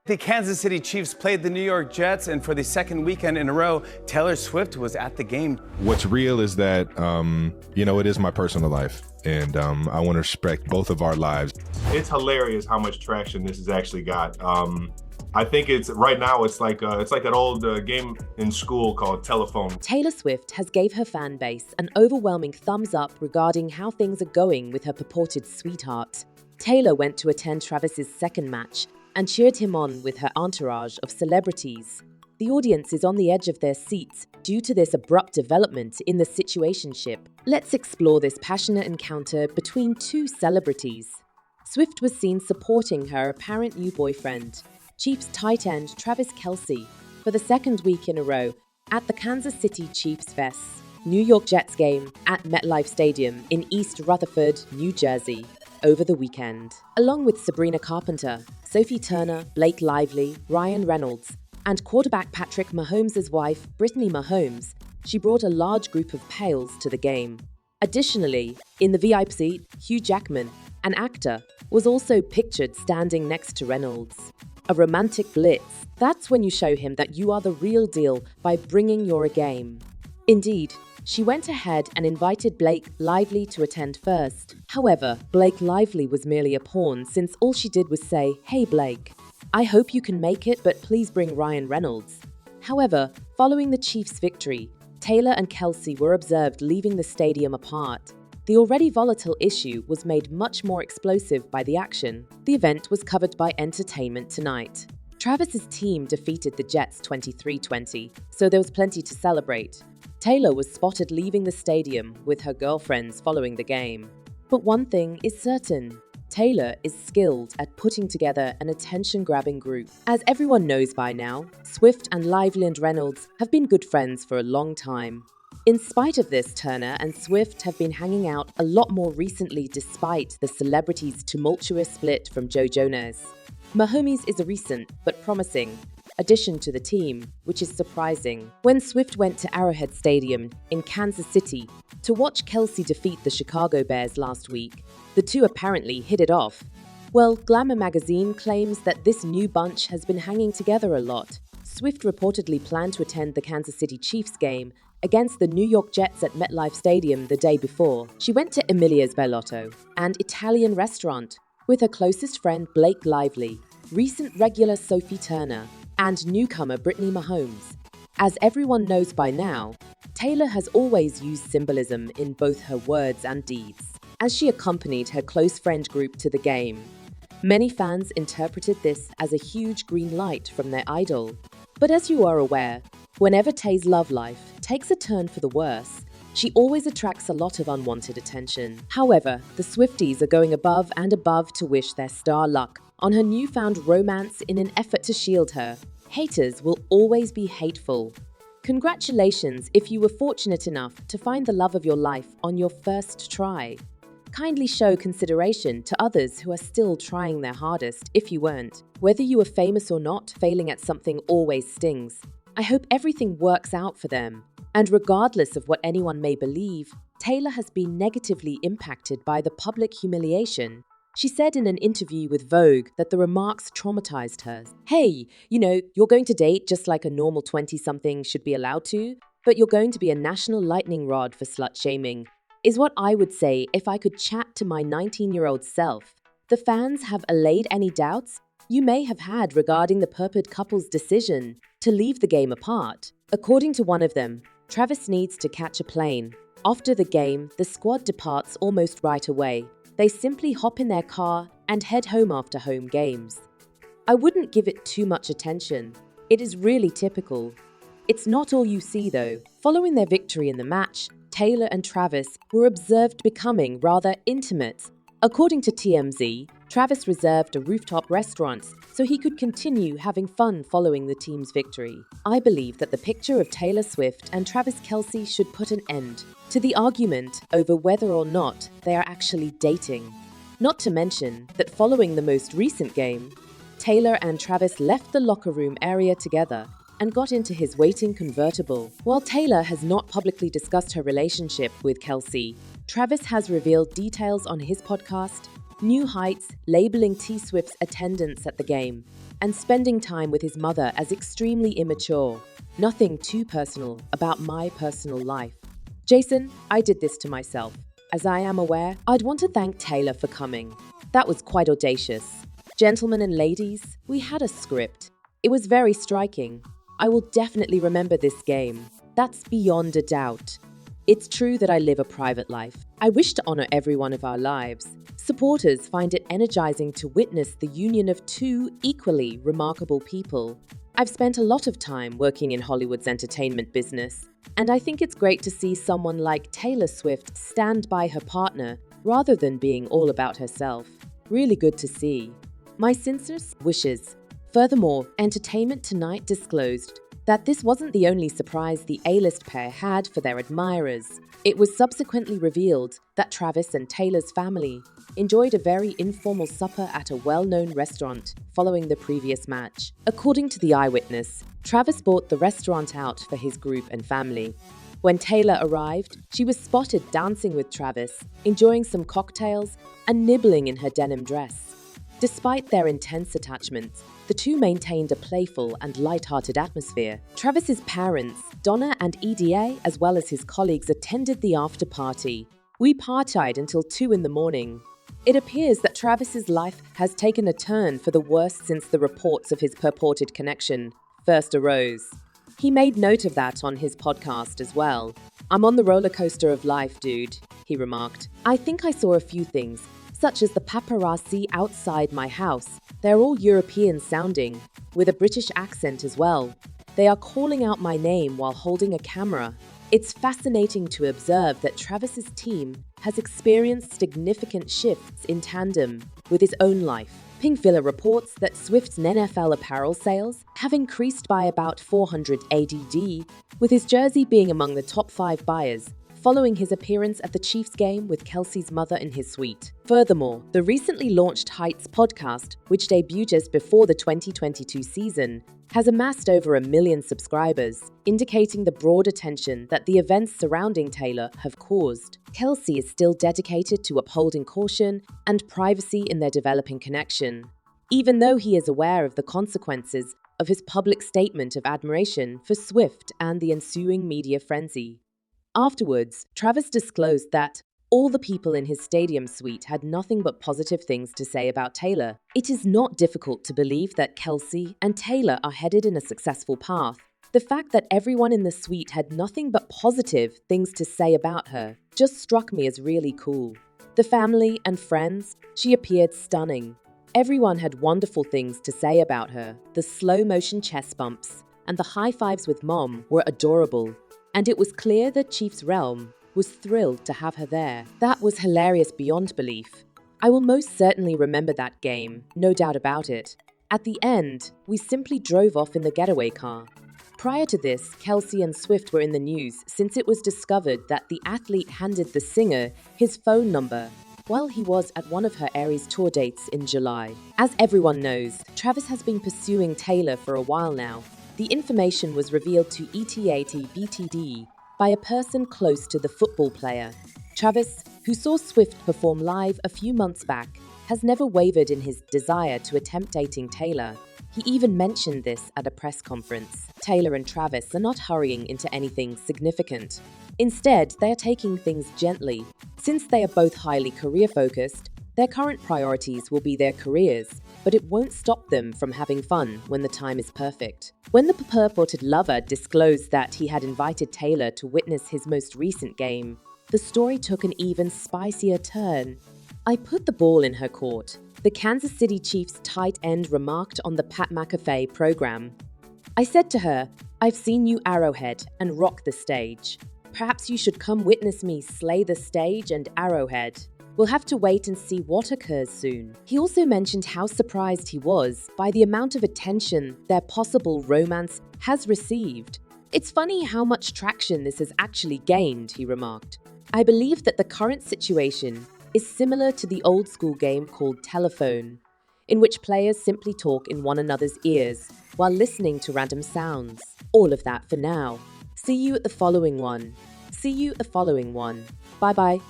The Kansas City Chiefs played the New York Jets, and for the second weekend in a row, Taylor Swift was at the game. What's real is that, it is my personal life, and I want to respect both of our lives. It's hilarious how much traction this has actually got. I think it's right now. It's like that old game in school called telephone. Taylor Swift has gave her fan base an overwhelming thumbs up regarding how things are going with her purported sweetheart. Taylor went to attend Travis's second match and cheered him on with her entourage of celebrities. The audience is on the edge of their seats due to this abrupt development in the situationship. Let's explore this passionate encounter between two celebrities. Swift was seen supporting her apparent new boyfriend, Chiefs tight end Travis Kelce, for the second week in a row at the Kansas City Chiefs vs. New York Jets game at MetLife Stadium in East Rutherford, New Jersey, over the weekend. Along with Sabrina Carpenter, Sophie Turner, Blake Lively, Ryan Reynolds, and quarterback Patrick Mahomes' wife, Brittany Mahomes, she brought a large group of pals to the game. Additionally, in the VIP seat, Hugh Jackman, an actor, was also pictured standing next to Reynolds. A romantic blitz. That's when you show him that you are the real deal by bringing your A game. Indeed, she went ahead and invited Blake Lively to attend first. However, Blake Lively was merely a pawn since all she did was say, "Hey Blake, I hope you can make it, but please bring Ryan Reynolds." However, following the Chiefs' victory, Taylor and Kelce were observed leaving the stadium apart. The already volatile issue was made much more explosive by the action. The event was covered by Entertainment Tonight. Travis's team defeated the Jets 23-20, so there was plenty to celebrate. Taylor was spotted leaving the stadium with her girlfriends following the game. But one thing is certain. Taylor is skilled at putting together an attention-grabbing group. As everyone knows by now, Swift and Lively and Reynolds have been good friends for a long time. In spite of this, Turner and Swift have been hanging out a lot more recently despite the celebrity's tumultuous split from Joe Jonas. Mahomes is a recent, but promising, addition to the team, which is surprising. When Swift went to Arrowhead Stadium in Kansas City to watch Kelce defeat the Chicago Bears last week, the two apparently hit it off. Well, Glamour magazine claims that this new bunch has been hanging together a lot. Swift reportedly planned to attend the Kansas City Chiefs game against the New York Jets at MetLife Stadium the day before. She went to Emilia's Bellotto, an Italian restaurant, with her closest friend Blake Lively, recent regular Sophie Turner, and newcomer Brittany Mahomes. As everyone knows by now, Taylor has always used symbolism in both her words and deeds. As she accompanied her close friend group to the game, many fans interpreted this as a huge green light from their idol. But as you are aware, whenever Tay's love life takes a turn for the worse, she always attracts a lot of unwanted attention. However, the Swifties are going above and above to wish their star luck on her newfound romance in an effort to shield her. Haters will always be hateful. Congratulations if you were fortunate enough to find the love of your life on your first try. Kindly show consideration to others who are still trying their hardest if you weren't. Whether you are famous or not, failing at something always stings. I hope everything works out for them. And regardless of what anyone may believe, Taylor has been negatively impacted by the public humiliation. She said in an interview with Vogue that the remarks traumatized her. Hey, you're going to date just like a normal 20-something should be allowed to, but you're going to be a national lightning rod for slut-shaming, is what I would say if I could chat to my 19-year-old self. The fans have allayed any doubts you may have had regarding the purported couple's decision to leave the game apart. According to one of them, Travis needs to catch a plane. After the game, the squad departs almost right away. They simply hop in their car and head home after home games. I wouldn't give it too much attention. It is really typical. It's not all you see though. Following their victory in the match, Taylor and Travis were observed becoming rather intimate. According to TMZ, Travis reserved a rooftop restaurant so he could continue having fun following the team's victory. I believe that the picture of Taylor Swift and Travis Kelce should put an end to the argument over whether or not they are actually dating. Not to mention that following the most recent game, Taylor and Travis left the locker room area together and got into his waiting convertible. While Taylor has not publicly discussed her relationship with Kelce, Travis has revealed details on his podcast, New Heights labeling T Swift's attendance at the game and spending time with his mother as extremely immature. Nothing too personal about my personal life. Jason, I did this to myself. As I am aware, I'd want to thank Taylor for coming. That was quite audacious. Gentlemen and ladies, we had a script. It was very striking. I will definitely remember this game. That's beyond a doubt. It's true that I live a private life. I wish to honor every one of our lives. Supporters find it energizing to witness the union of two equally remarkable people. I've spent a lot of time working in Hollywood's entertainment business, and I think it's great to see someone like Taylor Swift stand by her partner rather than being all about herself. Really good to see. My sincerest wishes. Furthermore, Entertainment Tonight disclosed that this wasn't the only surprise the A-list pair had for their admirers. It was subsequently revealed that Travis and Taylor's family enjoyed a very informal supper at a well-known restaurant following the previous match. According to the eyewitness, Travis bought the restaurant out for his group and family. When Taylor arrived, she was spotted dancing with Travis, enjoying some cocktails and nibbling in her denim dress. Despite their intense attachments, the two maintained a playful and light-hearted atmosphere. Travis's parents, Donna and EDA, as well as his colleagues, attended the after-party. We partied until 2 in the morning. It appears that Travis's life has taken a turn for the worse since the reports of his purported connection first arose. He made note of that on his podcast as well. "I'm on the roller coaster of life, dude," he remarked. "I think I saw a few things, such as the paparazzi outside my house. They're all European sounding, with a British accent as well. They are calling out my name while holding a camera. It's fascinating to observe that Travis's team has experienced significant shifts in tandem with his own life." Pinkvilla reports that Swift's NFL apparel sales have increased by about 400 ADD, with his jersey being among the top 5 buyers, following his appearance at the Chiefs game with Kelce's mother in his suite. Furthermore, the recently launched Heights podcast, which debuted just before the 2022 season, has amassed over 1 million subscribers, indicating the broad attention that the events surrounding Taylor have caused. Kelce is still dedicated to upholding caution and privacy in their developing connection, even though he is aware of the consequences of his public statement of admiration for Swift and the ensuing media frenzy. Afterwards, Travis disclosed that all the people in his stadium suite had nothing but positive things to say about Taylor. It is not difficult to believe that Kelce and Taylor are headed in a successful path. The fact that everyone in the suite had nothing but positive things to say about her just struck me as really cool. The family and friends, she appeared stunning. Everyone had wonderful things to say about her. The slow-motion chest bumps and the high fives with Mom were adorable. And it was clear that Chiefs Realm was thrilled to have her there. That was hilarious beyond belief. I will most certainly remember that game, no doubt about it. At the end, we simply drove off in the getaway car. Prior to this, Kelce and Swift were in the news since it was discovered that the athlete handed the singer his phone number while he was at one of her Aries tour dates in July. As everyone knows, Travis has been pursuing Taylor for a while now. The information was revealed to ETAT-BTD by a person close to the football player. Travis, who saw Swift perform live a few months back, has never wavered in his desire to attempt dating Taylor. He even mentioned this at a press conference. Taylor and Travis are not hurrying into anything significant. Instead, they are taking things gently. Since they are both highly career-focused, their current priorities will be their careers, but it won't stop them from having fun when the time is perfect. When the purported lover disclosed that he had invited Taylor to witness his most recent game, the story took an even spicier turn. "I put the ball in her court," the Kansas City Chiefs tight end remarked on the Pat McAfee program. "I said to her, 'I've seen you Arrowhead and rock the stage. Perhaps you should come witness me slay the stage and Arrowhead. We'll have to wait and see what occurs soon." He also mentioned how surprised he was by the amount of attention their possible romance has received. "It's funny how much traction this has actually gained," he remarked. "I believe that the current situation is similar to the old-school game called telephone, in which players simply talk in one another's ears while listening to random sounds. All of that for now. See you at the following one. Bye-bye.